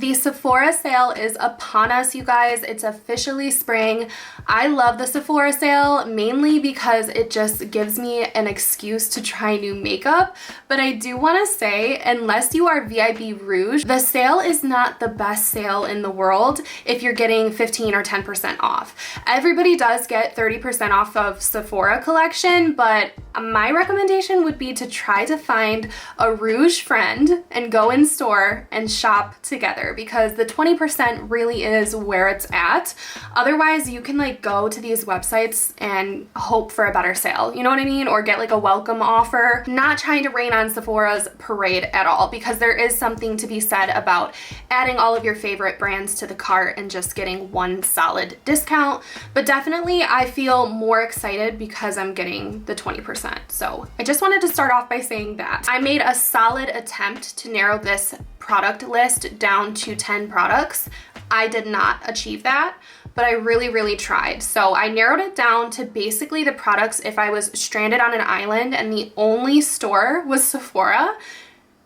The Sephora sale is upon us, you guys. It's officially spring. I love the Sephora sale mainly because it just gives me an excuse to try new makeup. But I do want to say, unless you are VIP Rouge, the sale is not the best sale in the world if you're getting 15 or 10% off. Everybody does get 30% off of Sephora collection, but my recommendation would be to try to find a Rouge friend and go in store and shop together, because the 20% really is where it's at. Otherwise, you can like go to these websites and hope for a better sale, you know what I mean? Or get like a welcome offer. Not trying to rain on Sephora's parade at all, because there is something to be said about adding all of your favorite brands to the cart and just getting one solid discount. But definitely I feel more excited because I'm getting the 20%. So I just wanted to start off by saying that. I made a solid attempt to narrow this product list down to 10 products. I did not achieve that, but I really tried. So I narrowed it down to basically the products if I was stranded on an island and the only store was Sephora,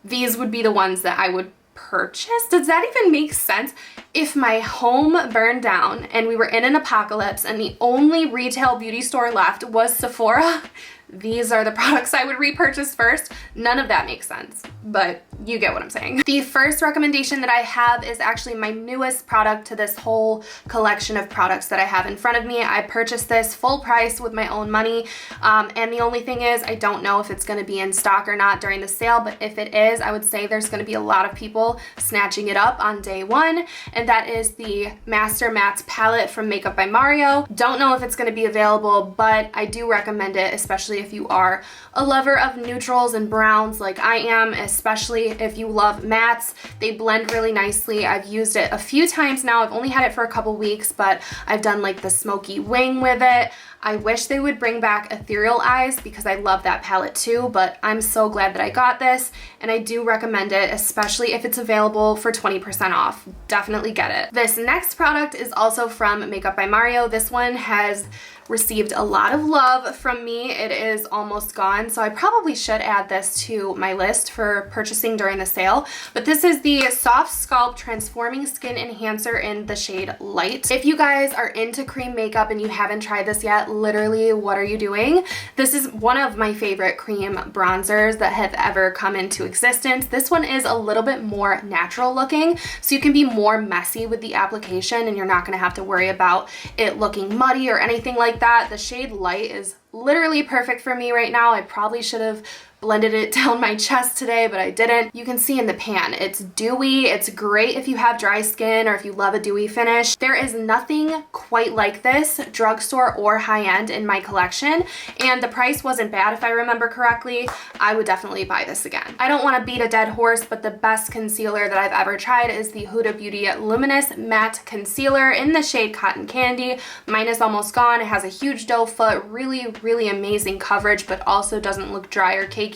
these would be the ones that I would purchase. Does that even make sense? If my home burned down and we were in an apocalypse and the only retail beauty store left was Sephora, these are the products I would repurchase first. None of that makes sense, but you get what I'm saying. The first recommendation that I have is actually my newest product to this whole collection of products that I have in front of me. I purchased this full price with my own money, and the only thing is I don't know if it's going to be in stock or not during the sale, but if it is, I would say there's going to be a lot of people snatching it up on day one, and that is the Master Mattes palette from Makeup by Mario. Don't know if it's going to be available, but I do recommend it, especially if you are a lover of neutrals and browns like I am, especially if you love mattes. They blend really nicely. I've used it a few times now. I've only had it for a couple weeks, but I've done like the smoky wing with it. I wish they would bring back Ethereal Eyes because I love that palette too, but I'm so glad that I got this, and I do recommend it, especially if it's available for 20% off. Definitely get it. This next product is also from Makeup by Mario. This one has received a lot of love from me. It is almost gone, so I probably should add this to my list for purchasing during the sale. But this is the Soft Sculpt Transforming Skin Enhancer in the shade Light. If you guys are into cream makeup and you haven't tried this yet, literally, what are you doing? This is one of my favorite cream bronzers that have ever come into existence. This one is a little bit more natural looking, so you can be more messy with the application and you're not gonna have to worry about it looking muddy or anything like that. The shade Light is literally perfect for me right now. I probably should have blended it down my chest today, but I didn't. You can see in the pan, it's dewy. It's great if you have dry skin or if you love a dewy finish. There is nothing quite like this, drugstore or high-end, in my collection, and the price wasn't bad if I remember correctly. I would definitely buy this again. I don't want to beat a dead horse, but the best concealer that I've ever tried is the Huda Beauty Luminous Matte Concealer in the shade Cotton Candy. Mine is almost gone. It has a huge doe foot, really amazing coverage, but also doesn't look dry or cakey.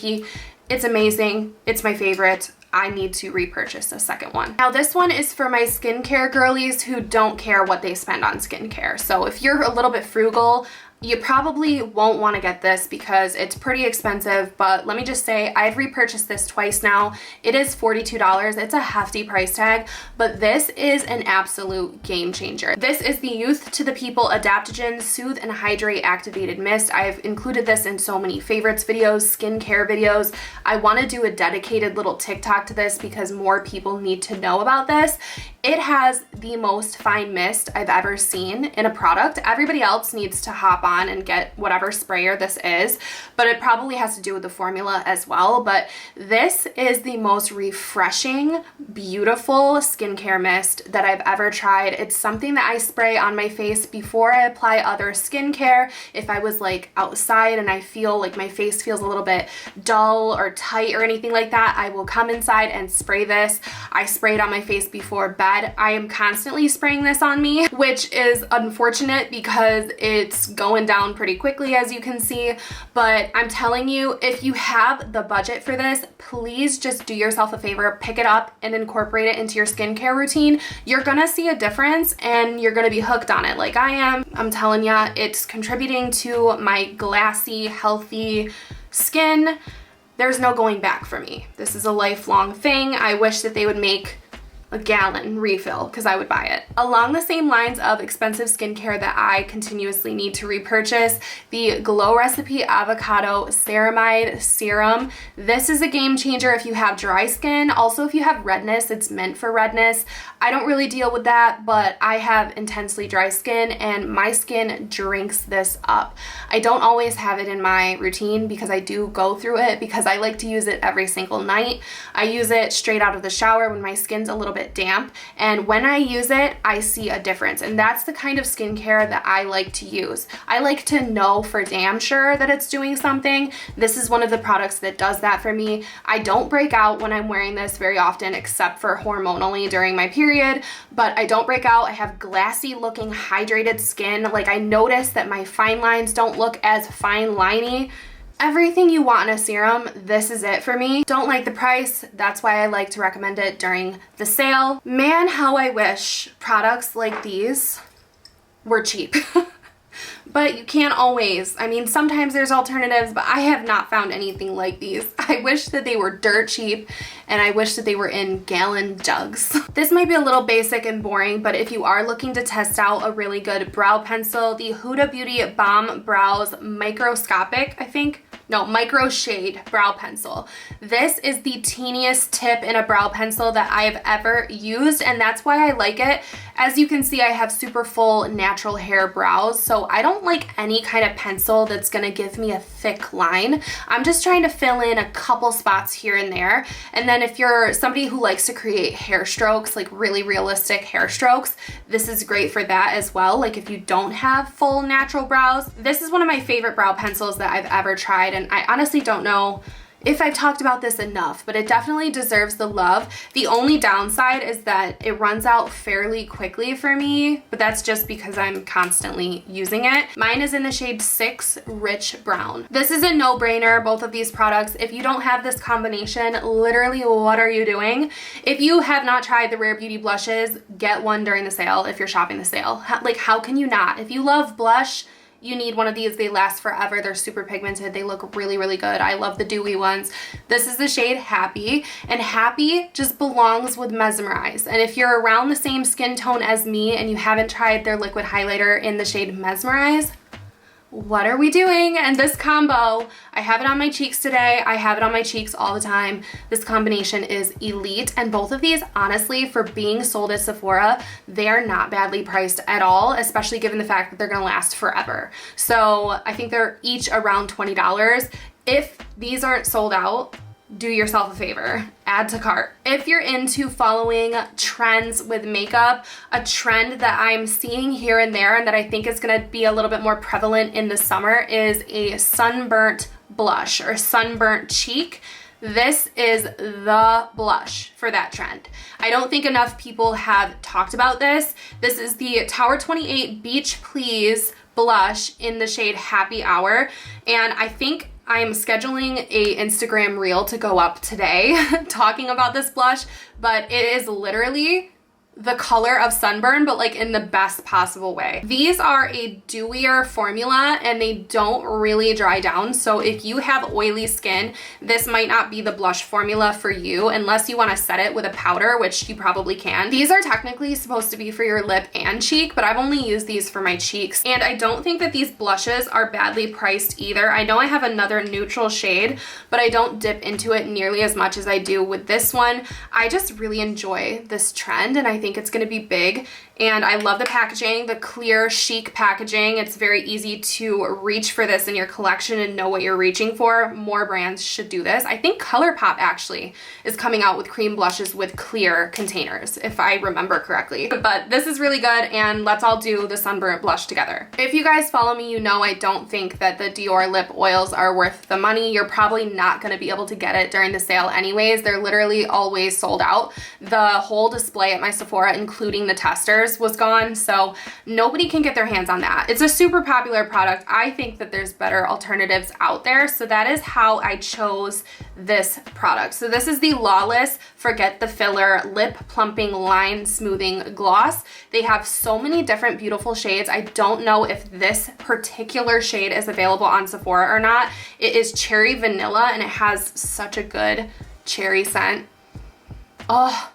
It's amazing. It's my favorite. I need to repurchase a second one. Now this one is for my skincare girlies who don't care what they spend on skincare. So if you're a little bit frugal, you probably won't want to get this because it's pretty expensive, but let me just say I've repurchased this twice now. It is $42. It's a hefty price tag, but this is an absolute game changer. This is the Youth to the People Adaptogen Soothe and Hydrate Activated Mist. I've included this in so many favorites videos, skincare videos. I want to do a dedicated little TikTok to this because more people need to know about this. It has the most fine mist I've ever seen in a product. Everybody else needs to hop on and get whatever sprayer this is, but it probably has to do with the formula as well. But this is the most refreshing, beautiful skincare mist that I've ever tried. It's something that I spray on my face before I apply other skincare. If I was like outside and I feel like my face feels a little bit dull or tight or anything like that, I will come inside and spray this. I spray it on my face before bed. I am constantly spraying this on me, which is unfortunate because it's going down pretty quickly, as you can see. But I'm telling you, if you have the budget for this, please just do yourself a favor, pick it up and incorporate it into your skincare routine. You're gonna see a difference and you're gonna be hooked on it like I am. I'm telling ya, it's contributing to my glassy, healthy skin. There's no going back for me. This is a lifelong thing. I wish that they would make a gallon refill because I would buy it. Along the same lines of expensive skincare that I continuously need to repurchase, the Glow Recipe Avocado Ceramide Serum. This is a game changer if you have dry skin. Also, if you have redness, it's meant for redness. I don't really deal with that, but I have intensely dry skin and my skin drinks this up. I don't always have it in my routine because I do go through it because I like to use it every single night. I use it straight out of the shower when my skin's a little bit damp, and when I use it, I see a difference, and that's the kind of skincare that I like to use. I like to know for damn sure that it's doing something. This is one of the products that does that for me. I don't break out when I'm wearing this very often except for hormonally during my period, but I don't break out. I have glassy looking hydrated skin. Like, I notice that my fine lines don't look as fine liney. Everything you want in a serum, this is it for me. Don't like the price, that's why I like to recommend it during the sale. Man, how I wish products like these were cheap. But you can't always. I mean, sometimes there's alternatives, but I have not found anything like these. I wish that they were dirt cheap, and I wish that they were in gallon jugs. This might be a little basic and boring, but if you are looking to test out a really good brow pencil, the Huda Beauty Balm Brows Microscopic, Micro Shade Brow Pencil. This is the teeniest tip in a brow pencil that I have ever used, and that's why I like it. As you can see, I have super full natural hair brows, so I don't like any kind of pencil that's gonna give me a thick line. I'm just trying to fill in a couple spots here and there. And then if you're somebody who likes to create hair strokes, like really realistic hair strokes, this is great for that as well. Like if you don't have full natural brows, this is one of my favorite brow pencils that I've ever tried, and I honestly don't know if I've talked about this enough, but it definitely deserves the love. The only downside is that it runs out fairly quickly for me, but that's just because I'm constantly using it. Mine is in the shade 6 Rich Brown. This is a no-brainer, both of these products. If you don't have this combination, literally what are you doing? If you have not tried the Rare Beauty blushes, get one during the sale if you're shopping the sale. How can you not? If you love blush, you need one of these. They last forever. They're super pigmented. They look really, really good. I love the dewy ones. This is the shade Happy, and Happy just belongs with Mesmerize. And if you're around the same skin tone as me and you haven't tried their liquid highlighter in the shade Mesmerize, what are we doing? And this combo, I have it on my cheeks today. I have it on my cheeks all the time. This combination is elite, and both of these, honestly, for being sold at Sephora, they are not badly priced at all, especially given the fact that they're gonna last forever. So I think they're each around $20. If these aren't sold out, do yourself a favor, add to cart. If you're into following trends with makeup, a trend that I'm seeing here and there and that I think is gonna be a little bit more prevalent in the summer is a sunburnt blush or sunburnt cheek. This is the blush for that trend. I don't think enough people have talked about this. This is the Tower 28 Beach Please blush in the shade Happy Hour, and I think I'm scheduling a Instagram reel to go up today talking about this blush, but it is literally the color of sunburn, but like in the best possible way. These are a dewier formula and they don't really dry down. So if you have oily skin, this might not be the blush formula for you unless you want to set it with a powder, which you probably can. These are technically supposed to be for your lip and cheek, but I've only used these for my cheeks. And I don't think that these blushes are badly priced either. I know I have another neutral shade, but I don't dip into it nearly as much as I do with this one. I just really enjoy this trend, and I think it's going to be big, and I love the packaging, the clear chic packaging. It's very easy to reach for this in your collection and know what you're reaching for. More brands should do this. I think ColourPop actually is coming out with cream blushes with clear containers, if I remember correctly. But this is really good, and let's all do the sunburnt blush together. If you guys follow me, you know I don't think that the Dior lip oils are worth the money. You're probably not going to be able to get it during the sale anyways. They're literally always sold out. The whole display at my Sephora, including the testers, was gone, so nobody can get their hands on that. It's a super popular product. I think that there's better alternatives out there, so that is how I chose this product. So this is the Lawless Forget the Filler Lip Plumping Line Smoothing Gloss. They have so many different beautiful shades. I don't know if this particular shade is available on Sephora or not. It is Cherry Vanilla, and it has such a good cherry scent. Oh,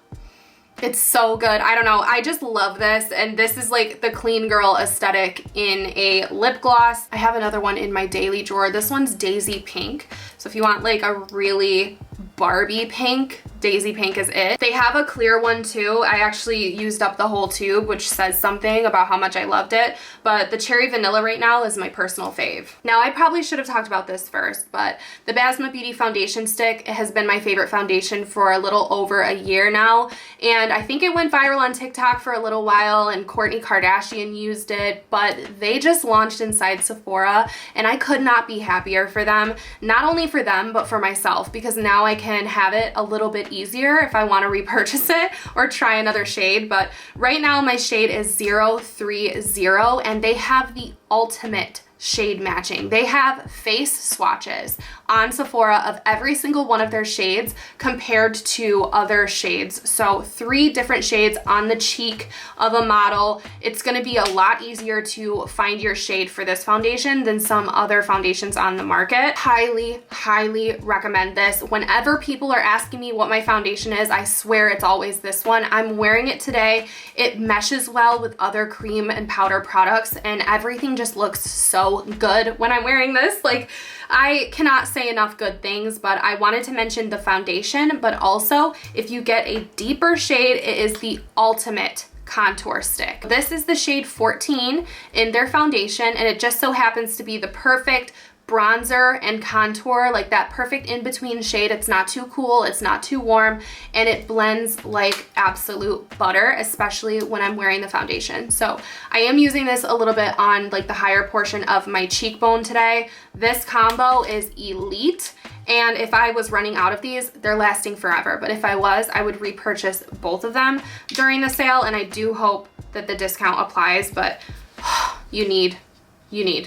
It's so good. I don't know. I just love this. And this is like the clean girl aesthetic in a lip gloss. I have another one in my daily drawer. This one's Daisy Pink. So if you want like a really Barbie pink, Daisy Pink is it. They have a clear one too. I actually used up the whole tube, which says something about how much I loved it. But the Cherry Vanilla right now is my personal fave. Now I probably should have talked about this first, but the Basma Beauty foundation stick has been my favorite foundation for a little over a year now. And I think it went viral on TikTok for a little while and Kourtney Kardashian used it, but they just launched inside Sephora and I could not be happier for them. Not only for them, but for myself, because now I can have it a little bit easier if I want to repurchase it or try another shade. But right now my shade is 030 and they have the ultimate shade matching. They have face swatches on Sephora of every single one of their shades compared to other shades. So 3 different shades on the cheek of a model. It's going to be a lot easier to find your shade for this foundation than some other foundations on the market. Highly, highly recommend this. Whenever people are asking me what my foundation is, I swear it's always this one. I'm wearing it today. It meshes well with other cream and powder products and everything just looks so good when I'm wearing this. Like, I cannot say enough good things, but I wanted to mention the foundation, but also if you get a deeper shade, it is the ultimate contour stick. This is the shade 14 in their foundation, and it just so happens to be the perfect bronzer and contour, like that perfect in-between shade. It's not too cool, it's not too warm, and it blends like absolute butter, especially when I'm wearing the foundation. So I am using this a little bit on like the higher portion of my cheekbone today. This combo is elite, and if I was running out of these, they're lasting forever. But if I was, I would repurchase both of them during the sale, and I do hope that the discount applies, but you need.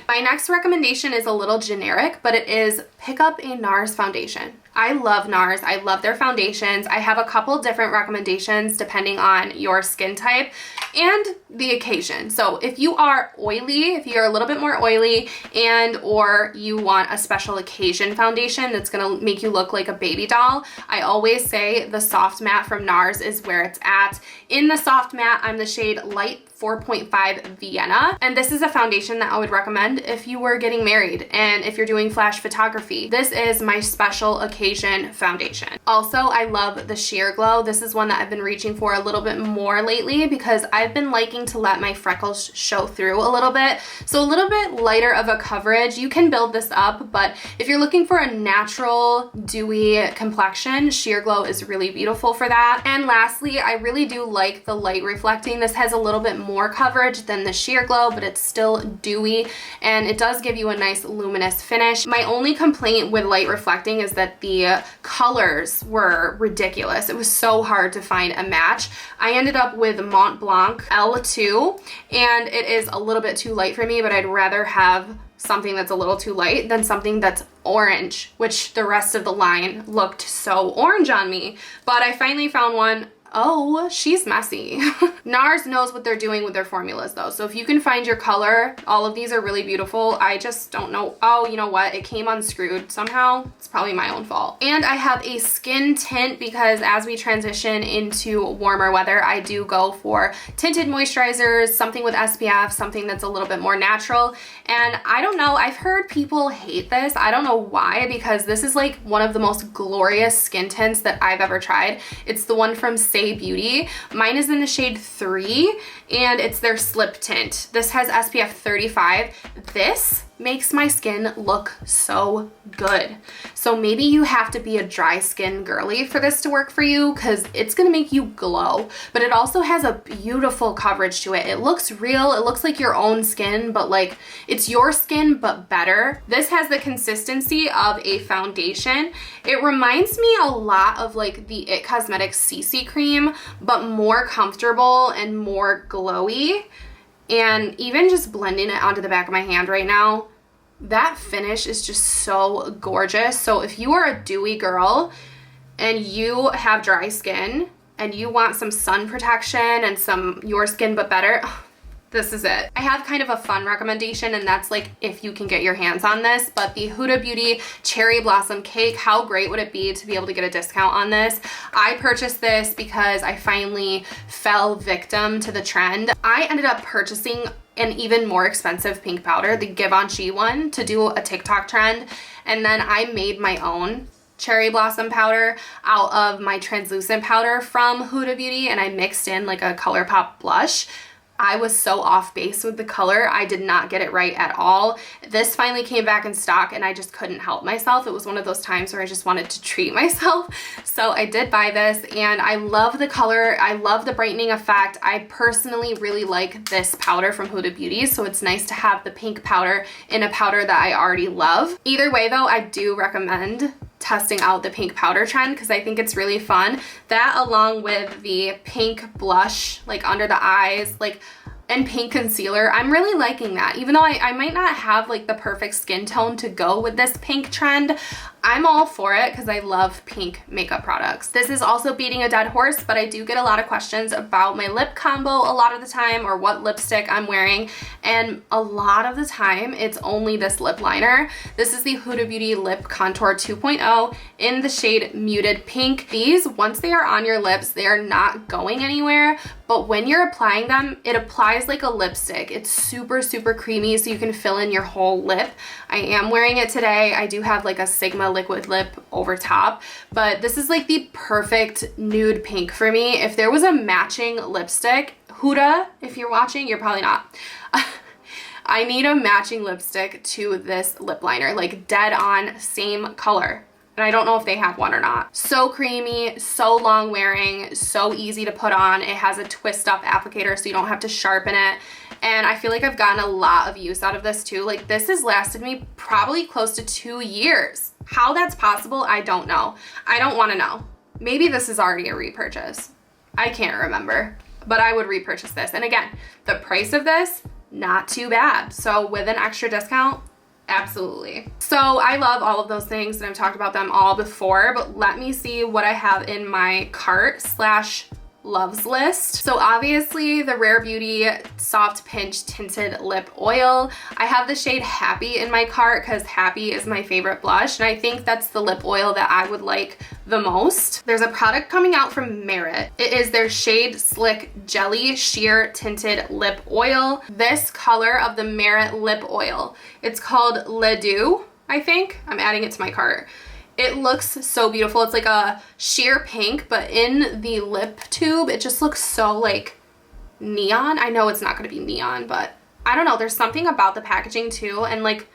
My next recommendation is a little generic, but it is pick up a Nars foundation. I love Nars. I love their foundations. I have a couple different recommendations depending on your skin type and the occasion. So if you are oily, if you're a little bit more oily and or you want a special occasion foundation that's gonna make you look like a baby doll, I always say the Soft Matte from Nars is where it's at. In the Soft Matte, I'm the shade Light 4.5 Vienna, and this is a foundation that I would recommend if you were getting married and if you're doing flash photography. This is my special occasion foundation. Also, I love the Sheer Glow. This is one that I've been reaching for a little bit more lately because I've been liking to let my freckles show through a little bit. So a little bit lighter of a coverage. You can build this up, but if you're looking for a natural, dewy complexion, Sheer Glow is really beautiful for that. And lastly, I really do like the light reflecting. This has a little bit more coverage than the Sheer Glow, but it's still dewy and it does give you a nice luminous finish. My only complaint with light reflecting is that the colors were ridiculous. It was so hard to find a match. I ended up with Mont Blanc L2 and it is a little bit too light for me, but I'd rather have something that's a little too light than something that's orange, which the rest of the line looked so orange on me. But I finally found one. Oh, she's messy. Nars knows what they're doing with their formulas though. So if you can find your color, all of these are really beautiful. I just don't know. Oh, you know what? It came unscrewed somehow. It's probably my own fault. And I have a skin tint because as we transition into warmer weather, I do go for tinted moisturizers, something with SPF, something that's a little bit more natural. And I don't know, I've heard people hate this. I don't know why, because this is like one of the most glorious skin tints that I've ever tried. It's the one from Beauty. Mine is in the shade 3 and it's their slip tint. This has SPF 35. This makes my skin look so good. So maybe you have to be a dry skin girly for this to work for you because it's gonna make you glow, but it also has a beautiful coverage to it. It looks real, it looks like your own skin, but like it's your skin but better. This has the consistency of a foundation. It reminds me a lot of like the IT Cosmetics CC cream, but more comfortable and more glowy. And even just blending it onto the back of my hand right now, that finish is just so gorgeous. So if you are a dewy girl and you have dry skin and you want some sun protection and some your skin but better, this is it. I have kind of a fun recommendation, and that's like if you can get your hands on this, but the Huda Beauty Cherry Blossom Cake, how great would it be to be able to get a discount on this? I purchased this because I finally fell victim to the trend. I ended up purchasing an even more expensive pink powder, the Givenchy one, to do a TikTok trend, and then I made my own cherry blossom powder out of my translucent powder from Huda Beauty, and I mixed in like a ColourPop blush. I was so off base with the color. I did not get it right at all. This finally came back in stock and I just couldn't help myself. It was one of those times where I just wanted to treat myself. So I did buy this and I love the color. I love the brightening effect. I personally really like this powder from Huda Beauty, so it's nice to have the pink powder in a powder that I already love. Either way though, I do recommend testing out the pink powder trend because I think it's really fun. That along with the pink blush like under the eyes, like, and pink concealer, I'm really liking that. Even though I might not have like the perfect skin tone to go with this pink trend, I'm all for it because I love pink makeup products. This is also beating a dead horse, but I do get a lot of questions about my lip combo a lot of the time, or what lipstick I'm wearing, and a lot of the time it's only this lip liner. This is the Huda Beauty Lip Contour 2.0 in the shade Muted Pink. These, once they are on your lips, they are not going anywhere, but when you're applying them, it applies like a lipstick. It's super, super creamy, so you can fill in your whole lip. I am wearing it today. I do have like a Sigma liquid lip over top, but this is like the perfect nude pink for me. If there was a matching lipstick, Huda, if you're watching, you're probably not. I need a matching lipstick to this lip liner, like dead on, same color. And I don't know if they have one or not. So creamy, so long wearing, so easy to put on. It has a twist up applicator so you don't have to sharpen it. And I feel like I've gotten a lot of use out of this too. Like this has lasted me probably close to 2 years. How that's possible, I don't know. I don't want to know. Maybe this is already a repurchase. I can't remember, but I would repurchase this. And again, the price of this, not too bad. So with an extra discount, absolutely. So I love all of those things, and I've talked about them all before, but let me see what I have in my cart / loves list. So obviously the Rare Beauty Soft Pinch Tinted Lip Oil. I have the shade Happy in my cart because Happy is my favorite blush, and I think that's the lip oil that I would like the most. There's a product coming out from Merit. It is their Shade Slick Jelly Sheer Tinted Lip Oil. This color of the Merit lip oil, it's called Le Doux, I think. I'm adding it to my cart. It looks so beautiful. It's like a sheer pink, but in the lip tube, it just looks so like neon. I know it's not gonna be neon, but I don't know. There's something about the packaging too. And like,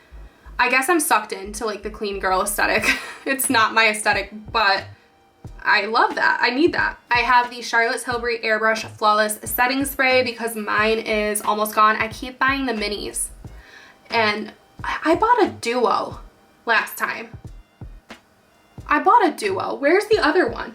I guess I'm sucked into like the clean girl aesthetic. It's not my aesthetic, but I love that. I need that. I have the Charlotte's Tilbury Airbrush Flawless Setting Spray because mine is almost gone. I keep buying the minis. And I bought a duo last time. I bought a duo. Where's the other one?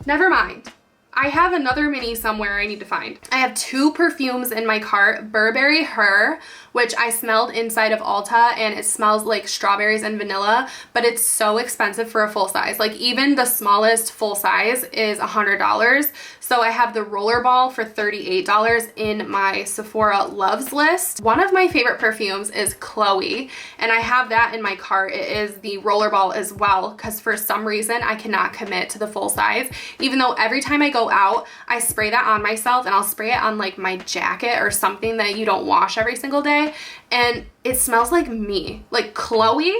Never mind. I have another mini somewhere I need to find. I have 2 perfumes in my cart. Burberry Her, which I smelled inside of Ulta, and it smells like strawberries and vanilla, but it's so expensive for a full size. Like even the smallest full size is $100. So I have the Rollerball for $38 in my Sephora loves list. One of my favorite perfumes is Chloe, and I have that in my cart. It is the Rollerball as well, because for some reason I cannot commit to the full size, even though every time I go out, I spray that on myself, and I'll spray it on like my jacket or something that you don't wash every single day, and it smells like me. Like Chloe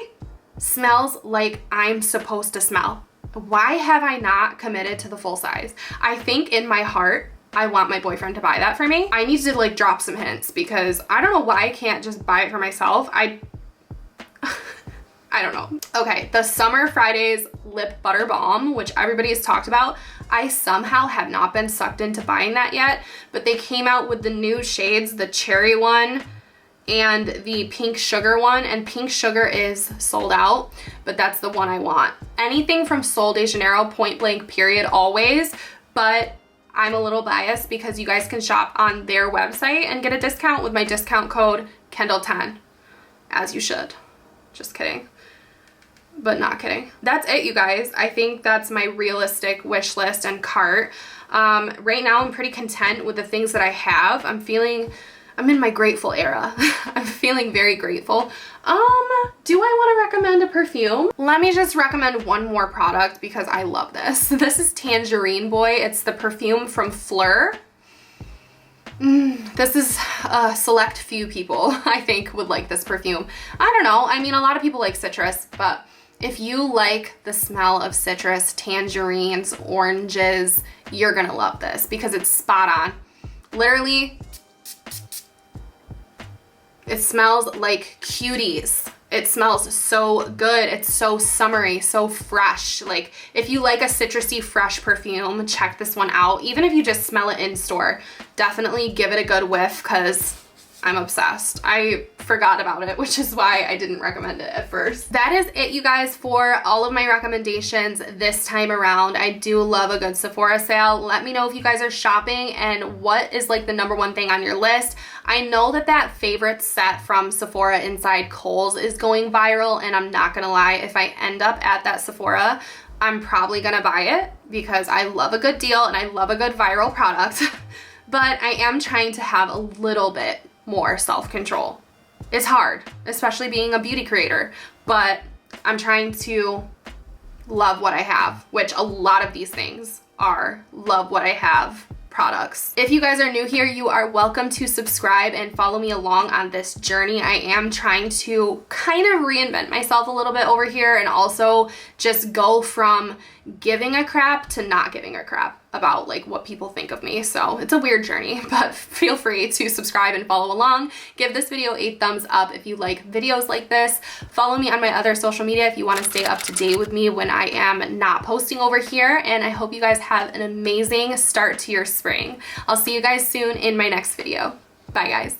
smells like I'm supposed to smell. Why have I not committed to the full size? I think in my heart, I want my boyfriend to buy that for me. I need to like drop some hints because I don't know why I can't just buy it for myself. I don't know. Okay, the Summer Fridays Lip Butter Balm, which everybody has talked about. I somehow have not been sucked into buying that yet, but they came out with the new shades, the cherry one and the pink sugar one, and pink sugar is sold out, but that's the one I want. Anything from Sol de Janeiro, point blank period, always, but I'm a little biased because you guys can shop on their website and get a discount with my discount code Kendall10, as you should. Just kidding. But not kidding. That's it, you guys. I think that's my realistic wish list and cart. Right now I'm pretty content with the things that I have. I'm feeling I'm in my grateful era. I'm feeling very grateful. Do I want to recommend a perfume? Let me just recommend one more product because I love this. This is Tangerine Boy. It's the perfume from Fleur. This is a select few people I think would like this perfume. I don't know. I mean, a lot of people like citrus, but if you like the smell of citrus, tangerines, oranges, you're gonna love this because it's spot on. Literally, it smells like cuties. It smells so good. It's so summery, so fresh. Like, if you like a citrusy, fresh perfume, check this one out. Even if you just smell it in store, definitely give it a good whiff because I'm obsessed. I forgot about it, which is why I didn't recommend it at first. That is it, you guys, for all of my recommendations this time around. I do love a good Sephora sale. Let me know if you guys are shopping and what is like the #1 thing on your list. I know that favorite set from Sephora inside Kohl's is going viral, and I'm not gonna lie, if I end up at that Sephora, I'm probably gonna buy it because I love a good deal and I love a good viral product. But I am trying to have a little bit more self-control. It's hard, especially being a beauty creator, but I'm trying to love what I have, which a lot of these things are love what I have products. If you guys are new here, you are welcome to subscribe and follow me along on this journey. I am trying to kind of reinvent myself a little bit over here and also just go from giving a crap to not giving a crap about like what people think of me. So it's a weird journey, but feel free to subscribe and follow along. Give this video a thumbs up if you like videos like this. Follow me on my other social media if you want to stay up to date with me when I am not posting over here. And I hope you guys have an amazing start to your spring. I'll see you guys soon in my next video. Bye guys.